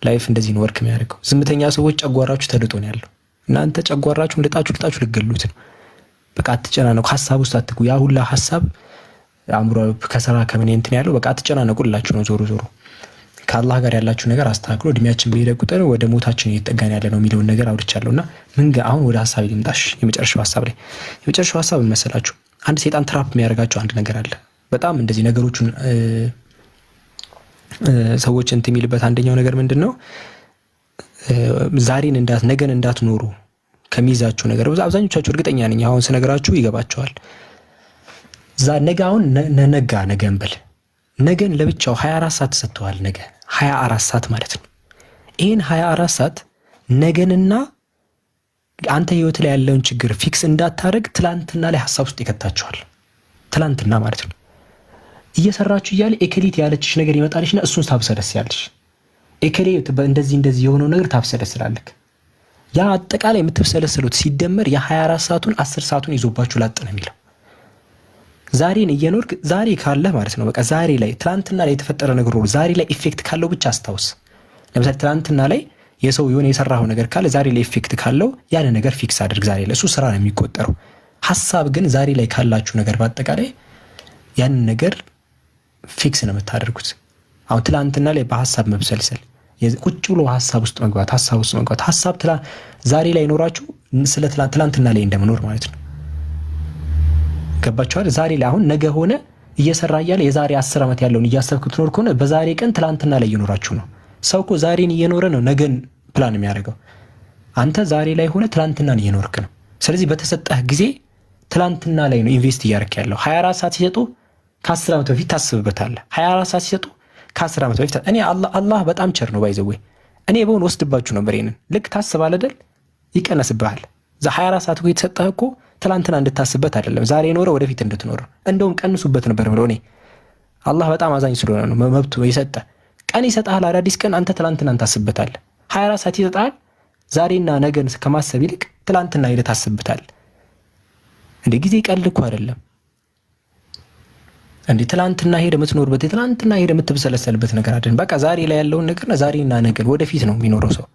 ላይፍ እንደዚህ ነው ወርክ የሚያደርገው። ዝምተኛ ሰዎች ጨጓራችሁ ተልጦ ነው ያለው። እናንተ ጨጓራችሁን ልጣችሁ ልገሉት ነው። በቃ አትጨናነቁ፣ ሀሳብ ውስጥ አትጉ። ያ ሁላ ሀሳብ አእምሮ ከሰራ ከምን እንትን ያለው በቃ አትጨናነቁላችሁ ነው። ዞሮ ዞሮ ከአላህ ጋር ያላችሁ ነገር አስተካክሎ እድሜያችን በሄደ ቁጥር ወደ ሞታችን እየተጠጋን ያለ ነው የሚለውን ነገር አውርቻለሁና አሁን ወደ ሀሳብ ልምጣሽ። የመጨረሻው ሀሳብ ምን መሰላችሁ? አንድ ሰይጣን ትራፕ የሚያደርጋቸው አንድ ነገር አለ። በጣም እንደዚህ ነገሮቹን ሰዎች እንትን የሚልበት አንደኛው ነገር ምንድን ነው? ዛሬን ነገን እንዳትኖሩ ከሚይዛችሁ ነገር አብዛኞቻችሁ እርግጠኛ ነኝ አሁን ስነግራችሁ ይገባቸዋል። ነገ አሁን ነገ እንበል ነገን ለብቻው 24 ሰዓት ሰጥተዋል። ነገ 24 ሰዓት ማለት ነው። ይህን 24 ሰዓት ነገንና አንተ ህይወት ላይ ያለውን ችግር ፊክስ እንዳታረግ ትላንትና ላይ ሀሳብ ውስጥ ይከታችኋል። ትላንትና ማለት ነው እየሰራችሁ እያለ ኤክሊት ያለችሽ ነገር ይመጣልሽና እሱን ታብሰለስያለሽ። ኤክሌ እንደዚህ የሆነው ነገር ታብሰለስላለክ። ያ አጠቃላይ የምትብሰለስሉት ሲደመር የ24 ሰዓቱን 10 ሰዓቱን ይዞባችሁ ላጥ ነው የሚለው። ዛሬን እየኖርክ ዛሬ ካለ ማለት ነው በቃ ዛሬ ላይ ትላንትና ላይ የተፈጠረ ነገር ሁሉ ዛሬ ላይ ኢፌክት ካለው ብቻ አስታውስ። ለምሳሌ ትላንትና ላይ የሰው የሆነ የሰራው ነገር ካለ ዛሬ ላይ ኢፌክት ካለው ያን ነገር ፊክስ አድርግ። ዛሬ ላይ እሱ ስራ ነው የሚቆጠረው። ሐሳብ ግን ዛሬ ላይ ካላችሁ ነገር በአጠቃላይ ያን ነገር ፊክስ ነው የምታደርጉት። አሁን ትላንትና ላይ በሐሳብ መብሰልሰል ቁጭ ብሎ ሐሳብ ውስጥ መግባት ሐሳብ ዛሬ ላይ ኖራችሁ ስለ ትላንትና ላይ እንደመኖር ማለት ነው። ገባችኋል? ዛሬ ላይ አሁን ነገ ሆነ እየሰራ እያለ የዛሬ 10 ዓመት ያለውን እያሰብክ ትኖር ከሆነ በዛሬ ቀን ትላንትና ላይ እየኖራችሁ ነው። ሰው እኮ ዛሬን እየኖረ ነው ነገን ፕላን የሚያደርገው። አንተ ዛሬ ላይ ሆነ ትላንትናን እየኖርክ ነው። ስለዚህ በተሰጠህ ጊዜ ትላንትና ላይ ነው ኢንቨስት እያደረክ ያለው። 24 ሰዓት ሲሰጡ ከ10 ዓመት በፊት ታስብበታለህ። 24 ሰዓት ሲሰጡ ከ10 ዓመት በፊት እኔ አላህ በጣም ቸር ነው ባይዘው። እኔ በሆነ ወስድባችሁ ነበር ይሄንን ልክ ታስባለህ አይደል? ይቀነስብሃል። 24 ሰዓት እኮ የተሰጠህ እኮ ትላንትና እንድታስብበት አይደለም፣ ዛሬ ኖረ ወደፊት እንድትኖር። እንደውም ቀንሱበት ነበር ብለው። እኔ አላህ በጣም አዛኝ ስለሆነ ነው መብቱ የሰጠ ቀን ይሰጣል። አዳዲስ ቀን አንተ ትላንትናን ታስብበታለህ። 24 ሰዓት ይሰጣል። ዛሬና ነገን ከማሰብ ይልቅ ትላንትና ሄደህ ታስብበታለህ። እንደ ጊዜ ቀልድ እኮ አይደለም እንዴ! ትላንትና ሄደህ የምትኖርበት ትላንትና ሄደህ የምትብሰለሰልበት ነገር አይደለም። በቃ ዛሬ ላይ ያለውን ነገር ዛሬና ነገን ወደፊት ነው የሚኖረው ሰው።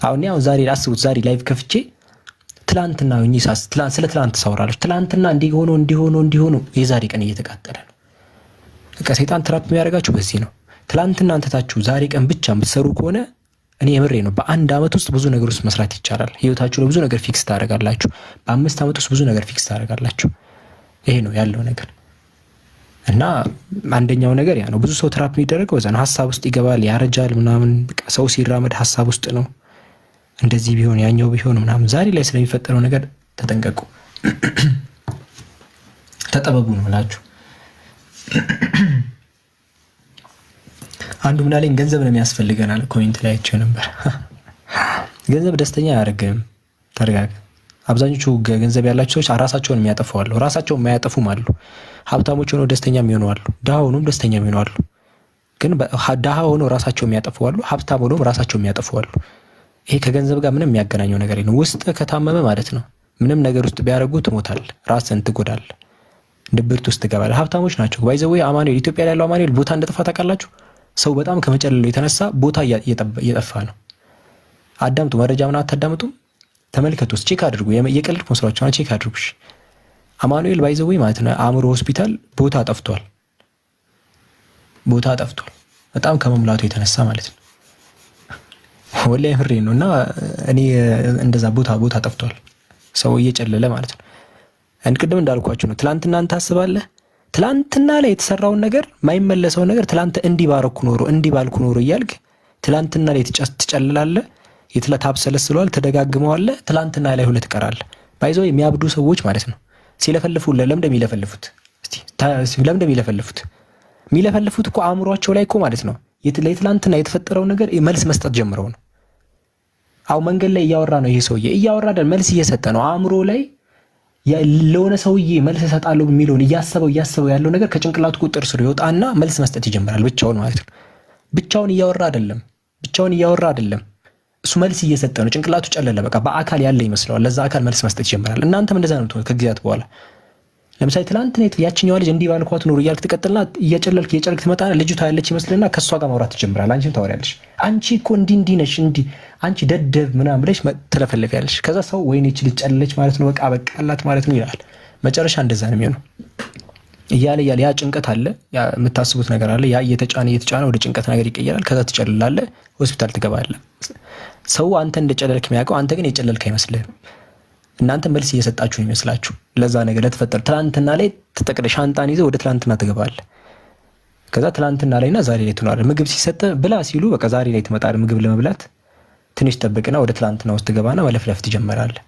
አሁን ዛሬ አስቡት። ዛሬ ላይቭ ከፍቼ ትላንትና ስለ ትላንት ሳወራለች። ትላንትና እንዲሆኑ የዛሬ ቀን እየተቃጠለ ነው። በቃ ሰይጣን ትራፕ የሚያደርጋችሁ በዚህ ነው። ትላንትና አንተታችሁ ዛሬ ቀን ብቻ የምትሰሩ ከሆነ እኔ የምሬ ነው በአንድ ዓመት ውስጥ ብዙ ነገር ውስጥ መስራት ይቻላል። ህይወታችሁ ለብዙ ነገር ፊክስ ታደርጋላችሁ። በ5 ዓመት ውስጥ ብዙ ነገር ፊክስ ታደርጋላችሁ። ይሄ ነው ያለው ነገር እና አንደኛው ነገር ያ ነው። ብዙ ሰው ትራፕ የሚደረገው እዛ ነው። ሀሳብ ውስጥ ይገባል፣ ያረጃል ምናምን። በቃ ሰው ሲራመድ ሀሳብ ውስጥ ነው። እንደዚህ ቢሆን ያኛው ቢሆን ምናምን። ዛሬ ላይ ስለሚፈጠረው ነገር ተጠንቀቁ፣ ተጠበቡ ነው እላችሁ። አንዱ ምን አለኝ፣ ገንዘብ ነው የሚያስፈልገናል። ኮሜንት ላይ አይቼው ነበር። ገንዘብ ደስተኛ አያደርግም። ተረጋጋ። አብዛኞቹ ገንዘብ ያላቸው ሰዎች ራሳቸውን የሚያጠፉ አሉ፣ ራሳቸውን የማያጠፉም አሉ። ሀብታሞች ሆነው ደስተኛ የሚሆኑ አሉ፣ ድሃ ሆነው ደስተኛ የሚሆኑ አሉ። ግን ድሃ ሆነው ራሳቸው የሚያጠፉ አሉ፣ ሀብታም ሆነው ራሳቸው የሚያጠፉ አሉ። ይሄ ከገንዘብ ጋር ምንም የሚያገናኘው ነገር የለም። ውስጥ ከታመመ ማለት ነው ምንም ነገር ውስጥ ቢያደርጉ ትሞታለህ፣ ራስን ትጎዳለህ፣ ድብርት ውስጥ ትገባለህ። ሀብታሞች ናቸው ባይዘው። አማኑኤል ኢትዮጵያ ላይ ያለው አማኑኤል ቦታ እንደጠፋ ታውቃላችሁ። ሰው በጣም ከመጨለሉ የተነሳ ቦታ እየጠፋ ነው። አዳምጡ፣ መረጃ ምን አታዳምጡም? ተመልከቱ፣ ቼክ አድርጉ። የቀልድ መስሏችሁ ቼክ አድርጉ። አማኑኤል ባይዘው ማለት ነው አእምሮ ሆስፒታል ቦታ ጠፍቷል። በጣም ከመሙላቱ የተነሳ ማለት ነው። ወላሂ ፍሬ ነው። እና እኔ እንደዛ ቦታ ጠፍቷል። ሰው እየጨለለ ማለት ነው። ቅድም እንዳልኳችሁ ነው። ትላንትና አንተ ታስባለህ። ትላንትና ላይ የተሰራውን ነገር ማይመለሰው ነገር ትላንት እንዲህ ባልኩ ኖሮ እያልክ ትላንትና ላይ ትጨልላለህ። ታብሰለስለዋል፣ ተደጋግመዋለህ። ትላንትና ላይ ሁለት ትቀራለህ። ባይዘው የሚያብዱ ሰዎች ማለት ነው ሲለፈልፉ ለምን እንደሚለፈልፉት የሚለፈልፉት እኮ አእምሯቸው ላይ እኮ ማለት ነው ለትላንትና የተፈጠረው ነገር መልስ መስጠት ጀምረው ነው። አሁን መንገድ ላይ እያወራ ነው ይሄ ሰውዬ እያወራ አይደል? መልስ እየሰጠ ነው። አእምሮ ላይ ለሆነ ሰውዬ መልስ እሰጣለሁ የሚለውን እያሰበው ያለው ነገር ከጭንቅላቱ ቁጥር ስር ይወጣና መልስ መስጠት ይጀምራል። ብቻውን ማለት ነው። ብቻውን እያወራ አይደለም። እሱ መልስ እየሰጠ ነው። ጭንቅላቱ ጨለለ። በቃ በአካል ያለ ይመስለዋል። ለዛ አካል መልስ መስጠት ይጀምራል። እናንተም እንደዛ ነው ከጊዜያት በኋላ ለምሳሌ ትላንት ነው ያችኛዋ ልጅ እንዲህ ባልኳት ኖር እያልክ ትቀጥልና እየጨለልክ ትመጣና ልጅቷ ያለች ይመስልና ከሷ ጋር ማውራት ትጀምራለህ። አንቺም ታወሪያለሽ። አንቺ እኮ እንዲህ ነሽ፣ እንዲህ አንቺ ደደብ ምናምን ብለሽ ትለፈለፊያለሽ። ከዛ ሰው ወይኔ ይህች ልጅ ጨለለች ማለት ነው፣ በቃ በቃላት ማለት ነው ይላል። መጨረሻ እንደዛ ነው የሚሆነው። እያለ ያ ጭንቀት አለ፣ የምታስቡት ነገር አለ። ያ እየተጫነ ወደ ጭንቀት ነገር ይቀየራል። ከዛ ትጨልላለህ፣ ሆስፒታል ትገባለህ። ሰው አንተ እንደጨለልክ የሚያውቀው፣ አንተ ግን የጨለልክ አይመስልህም። እናንተ መልስ እየሰጣችሁ ነው ይመስላችሁ ለዛ ነገር ለተፈጠረ። ትላንትና ላይ ተጠቅደ ሻንጣን ይዘህ ወደ ትላንትና ትገባለህ። ከዛ ትላንትና ላይና ዛሬ ላይ ትኖራለህ። ምግብ ሲሰጥ ብላ ሲሉ በቃ ዛሬ ላይ ትመጣለህ ምግብ ለመብላት። ትንሽ ጠብቅና ወደ ትላንትና ውስጥ ትገባና መለፍለፍ ትጀምራለህ።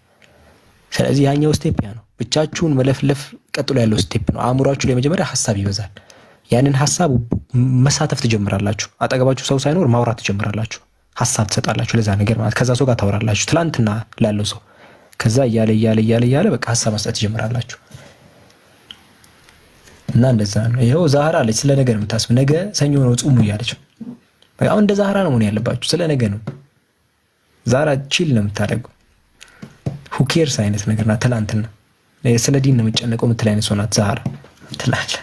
ስለዚህ ያኛው ስቴፕ ያ ነው። ብቻችሁን መለፍለፍ ቀጥሎ ያለው ስቴፕ ነው። አእምሯችሁ ላይ መጀመሪያ ሀሳብ ይበዛል። ያንን ሀሳብ መሳተፍ ትጀምራላችሁ። አጠገባችሁ ሰው ሳይኖር ማውራት ትጀምራላችሁ። ሀሳብ ትሰጣላችሁ ለዛ ነገር ማለት። ከዛ ሰው ጋር ታወራላችሁ ትላንትና ላለው ሰው። ከዛ እያለ በቃ ሀሳብ መስጠት ትጀምራላችሁ። እና እንደዛ ነው። ይኸው ዛህራ አለች ስለ ነገ ነው የምታስብ። ነገ ሰኞ ነው ጹሙ እያለች አሁን እንደ ዛህራ ነው መሆን ያለባችሁ። ስለ ነገ ነው ዛህራ ቺል ነው የምታደርገው። ሁኬርስ አይነት ነገር ናት። ትላንትና ስለ ዲን ነው የምጨነቀው የምትል አይነት ሰው ናት ዛህራ ትላለህ።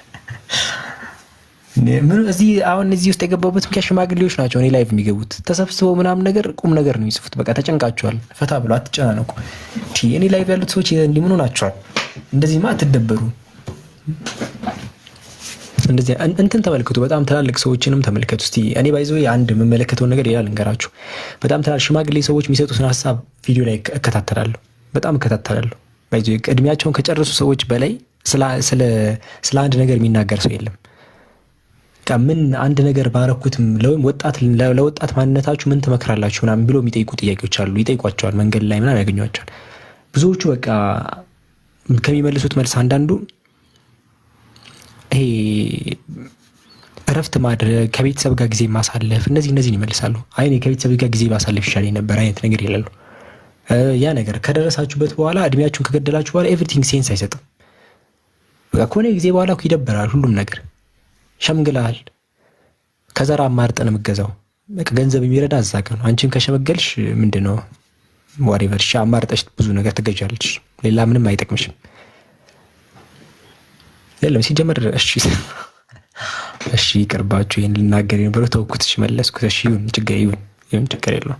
እዚህ ውስጥ የገባሁበት ምክንያት ሽማግሌዎች ናቸው እኔ ላይቭ የሚገቡት ተሰብስበው ምናምን ነገር ቁም ነገር ነው የሚጽፉት። በቃ ተጨንቃቸዋል። ፈታ ብሎ አትጨናነቁ። እኔ ላይቭ ያሉት ሰዎች እንዲህ ምን ሆናቸዋል? እንደዚህማ አትደበሩ። እንደዚህ እንትን ተመልከቱ። በጣም ትላልቅ ሰዎችንም ተመልከቱ እስቲ። እኔ ባይዘው አንድ የምመለከተውን ነገር ይላል እንገራችሁ። በጣም ትላልቅ ሽማግሌ ሰዎች የሚሰጡትን ሀሳብ ቪዲዮ ላይ እከታተላለሁ። በጣም እከታተላለሁ። ባይዘው እድሜያቸውን ከጨረሱ ሰዎች በላይ ስለ አንድ ነገር የሚናገር ሰው የለም። ምን አንድ ነገር ባረኩትም ለወጣት ማንነታችሁ ምን ትመክራላችሁ ምናምን ብሎ የሚጠይቁ ጥያቄዎች አሉ። ይጠይቋቸዋል መንገድ ላይ ምናምን ያገኟቸዋል። ብዙዎቹ በቃ ከሚመልሱት መልስ አንዳንዱ ይሄ እረፍት ማድረግ፣ ከቤተሰብ ጋር ጊዜ ማሳለፍ፣ እነዚህን ይመልሳሉ። እኔ ከቤተሰብ ጋር ጊዜ ማሳለፍ ይሻለኝ ነበር አይነት ነገር ይላሉ። ያ ነገር ከደረሳችሁበት በኋላ እድሜያችሁን ከገደላችሁ በኋላ ኤቭሪቲንግ ሴንስ አይሰጥም። በቃ ከሆነ ጊዜ በኋላ እኮ ይደበራል ሁሉም ነገር። ሸምግለሃል። ከዘራ አማርጠን የምገዛው በቃ ገንዘብ የሚረዳ እዛ ጋር ነው። አንቺን ከሸመገልሽ ምንድነው ዋሬቨር አማርጠሽ ብዙ ነገር ትገዣለች። ሌላ ምንም አይጠቅምሽም። የለም ሲጀመር እሺ ይቅርባችሁ። ይሄን ልናገር የነበረው ተውኩት። እሺ መለስኩት። እሺ ይሁን ችግር የለውም።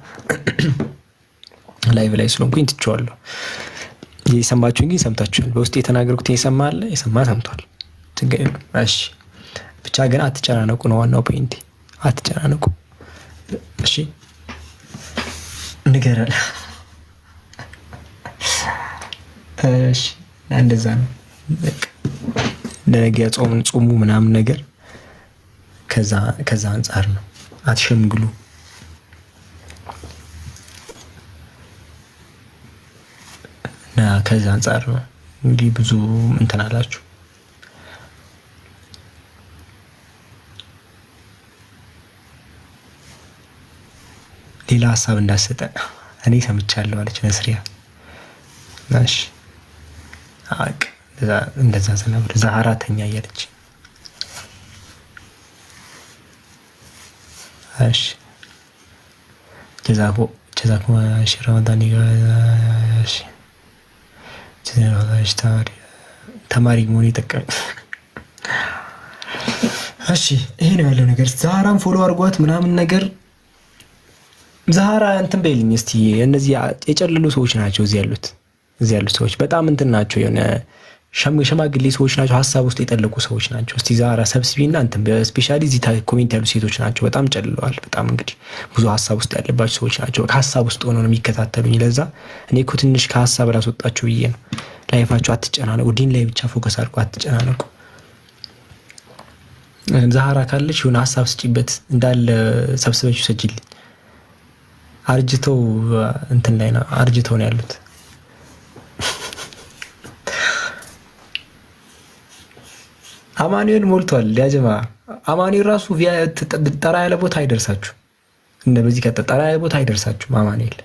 ላይቭ ላይ ስለሆንኩኝ ትቼዋለሁ። የሰማችሁኝ ግን ሰምታችኋል። በውስጥ የተናገርኩት የሰማ ሰምቷል። ችግር የለውም። እሺ ብቻ ግን አትጨናነቁ ነው ዋናው ፖይንት። አትጨናነቁ እሺ። ንገረል እሺ። እንደዛ ነው ለነገ ጾሙ ምናምን ነገር ከዛ አንጻር ነው። አትሸምግሉ። እና ከዛ አንጻር ነው እንግዲህ ብዙ እንትን አላችሁ። ሌላ ሀሳብ እንዳሰጠ እኔ ሰምቻለሁ አለች ነስሪያ። እሺ እንደዛ ሰላም ዛህራ ተኛ እያለች እሺ ጀዛኩ ረመዳን እሺ ተማሪ መሆን ይጠቀም። እሺ ይሄ ነው ያለው ነገር። ዛህራን ፎሎ አድርጓት ምናምን ነገር። ዛህራ እንትን በይልኝ እስቲ። እነዚህ የጨለሉ ሰዎች ናቸው እዚህ ያሉት ሰዎች በጣም እንትን ናቸው። የሆነ ሸማግሌ ሰዎች ናቸው። ሀሳብ ውስጥ የጠለቁ ሰዎች ናቸው። እስቲ ዛህራ ሰብስቢና እንትን በስፔሻሊ እዚህ ኮሜንት ያሉ ሴቶች ናቸው። በጣም ጨልለዋል። በጣም እንግዲህ ብዙ ሀሳብ ውስጥ ያለባቸው ሰዎች ናቸው። ከሀሳብ ውስጥ ሆነው ነው የሚከታተሉኝ። ለዛ እኔ እኮ ትንሽ ከሀሳብ ላስወጣችሁ ብዬ ነው። ላይፋችሁ አትጨናነቁ። ዲን ላይ ብቻ ፎከስ አድርጉ። አትጨናነቁ። ዛህራ ካለች የሆነ ሀሳብ ስጪበት እንዳለ ሰብስበችሁ ሰጅልኝ። አርጅተው እንትን ላይ ነው አርጅተው ነው ያሉት። አማኑኤል ሞልቷል። ያጀማ አማኑኤል ራሱ ጠራ ያለ ቦታ አይደርሳችሁ። በዚህ ጠራ ያለ ቦታ አይደርሳችሁም። አማኑኤል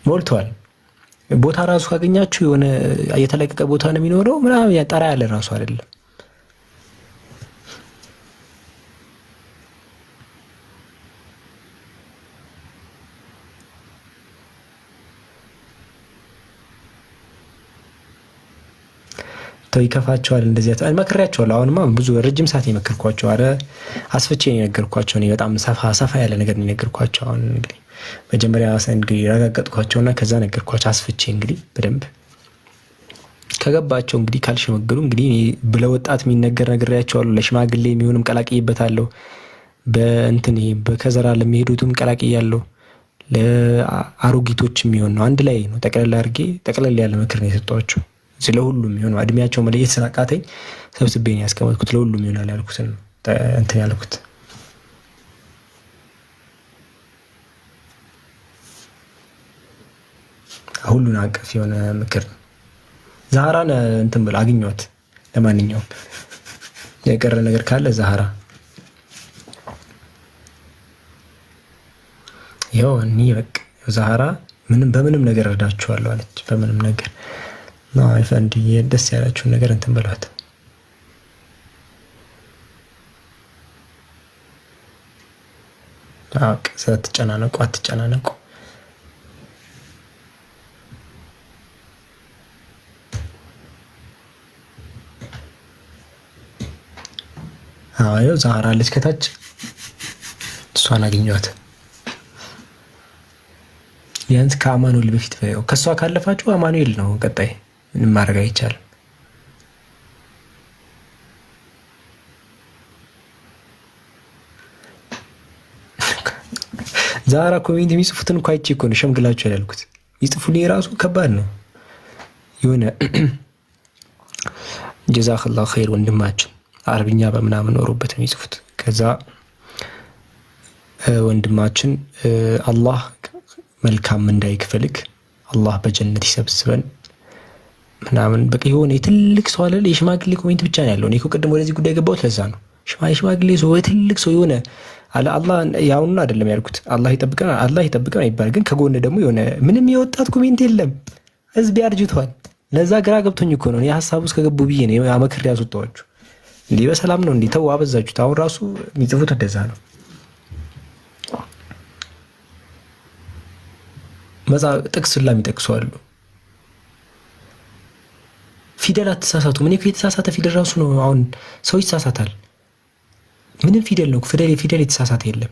ሞልቷል። ቦታ ራሱ ካገኛችሁ የሆነ የተለቀቀ ቦታ ነው የሚኖረው ምናምን። ጠራ ያለ ራሱ አይደለም። ተው ይከፋቸዋል። እንደዚህ መክሬያቸዋለሁ። አሁንማ ብዙ ረጅም ሰዓት የመከርኳቸው፣ አረ አስፍቼ ነው የነገርኳቸው። እኔ በጣም ሰፋ ያለ ነገር ነው የነገርኳቸው። አሁን እንግዲህ መጀመሪያ እንግዲህ ረጋገጥኳቸውና ከዛ ነገርኳቸው አስፍቼ እንግዲህ በደንብ ከገባቸው እንግዲህ ካልሸመገሉ እንግዲህ ለወጣት የሚነገር ነግሬያቸዋለሁ። ለሽማግሌ የሚሆንም ቀላቅዬበታለሁ። በእንትን በከዘራ ለሚሄዱትም ቀላቅያለሁ። ለአሮጊቶች የሚሆን ነው። አንድ ላይ ነው ጠቅለል ያለ ምክር ነው የሰጧቸው። ለሁሉም ይሆን እድሜያቸው መለየት ስላቃተኝ ሰብስቤ ነው ያስቀመጥኩት። ለሁሉም ይሆናል ያልኩትን እንትን ያልኩት። ሁሉን አቀፍ የሆነ ምክር ነው። ዛህራን እንትን ብላ አግኘኋት። ለማንኛውም የቀረ ነገር ካለ ዛህራ ይኸው እኔ በቃ ዛህራ በምንም ነገር እረዳችኋለሁ አለች። በምንም ነገር ነው አይፈንድ ደስ ያላችሁን ነገር እንትን በሏት። አቅ አትጨናነቁ። አዎ ዛህራ አለች ከታች፣ እሷን አግኘኋት። ቢያንስ ከአማኑኤል በፊት ከእሷ ካለፋችሁ አማኑኤል ነው ቀጣይ። ምንም ማድረግ አይቻልም። ዛህራ ኮሜንት የሚጽፉትን እኮ አይቼ እኮ ነው ሸምግላችሁ ያልኩት። ይጽፉልኝ ራሱ ከባድ ነው የሆነ ጀዛከላሁ ኸይር ወንድማችን አረብኛ በምናምን ኖሩበት ነው የሚጽፉት። ከዛ ወንድማችን አላህ መልካም እንዳይክፈልክ አላህ በጀነት ይሰብስበን ምናምን በቃ የሆነ የትልቅ ሰው አለ። የሽማግሌ ኮሜንት ብቻ ነው ያለው። እኔ እኮ ቅድም ወደዚህ ጉዳይ ገባሁት ለዛ ነው። የሽማግሌ ሰው የትልቅ ሰው የሆነ አላህ ያውና አይደለም ያልኩት። አላህ ይጠብቀን ይባል፣ ግን ከጎን ደግሞ የሆነ ምንም የወጣት ኮሜንት የለም። ህዝብ ያርጅቷል። ለዛ ግራ ገብቶኝ እኮ ነው የሀሳቡ ውስጥ ከገቡ ብዬ ነው አመክሬ ያስወጣኋችሁ። እንዲህ በሰላም ነው እንዲህ ተው አበዛችሁት። አሁን ራሱ የሚጽፉት እንደዛ ነው። ጥቅስ ላ የሚጠቅሱ አሉ። ፊደል አትሳሳቱ። ምን የተሳሳተ ፊደል ራሱ ነው። አሁን ሰው ይሳሳታል። ምንም ፊደል ነው ፊደል የተሳሳተ የለም።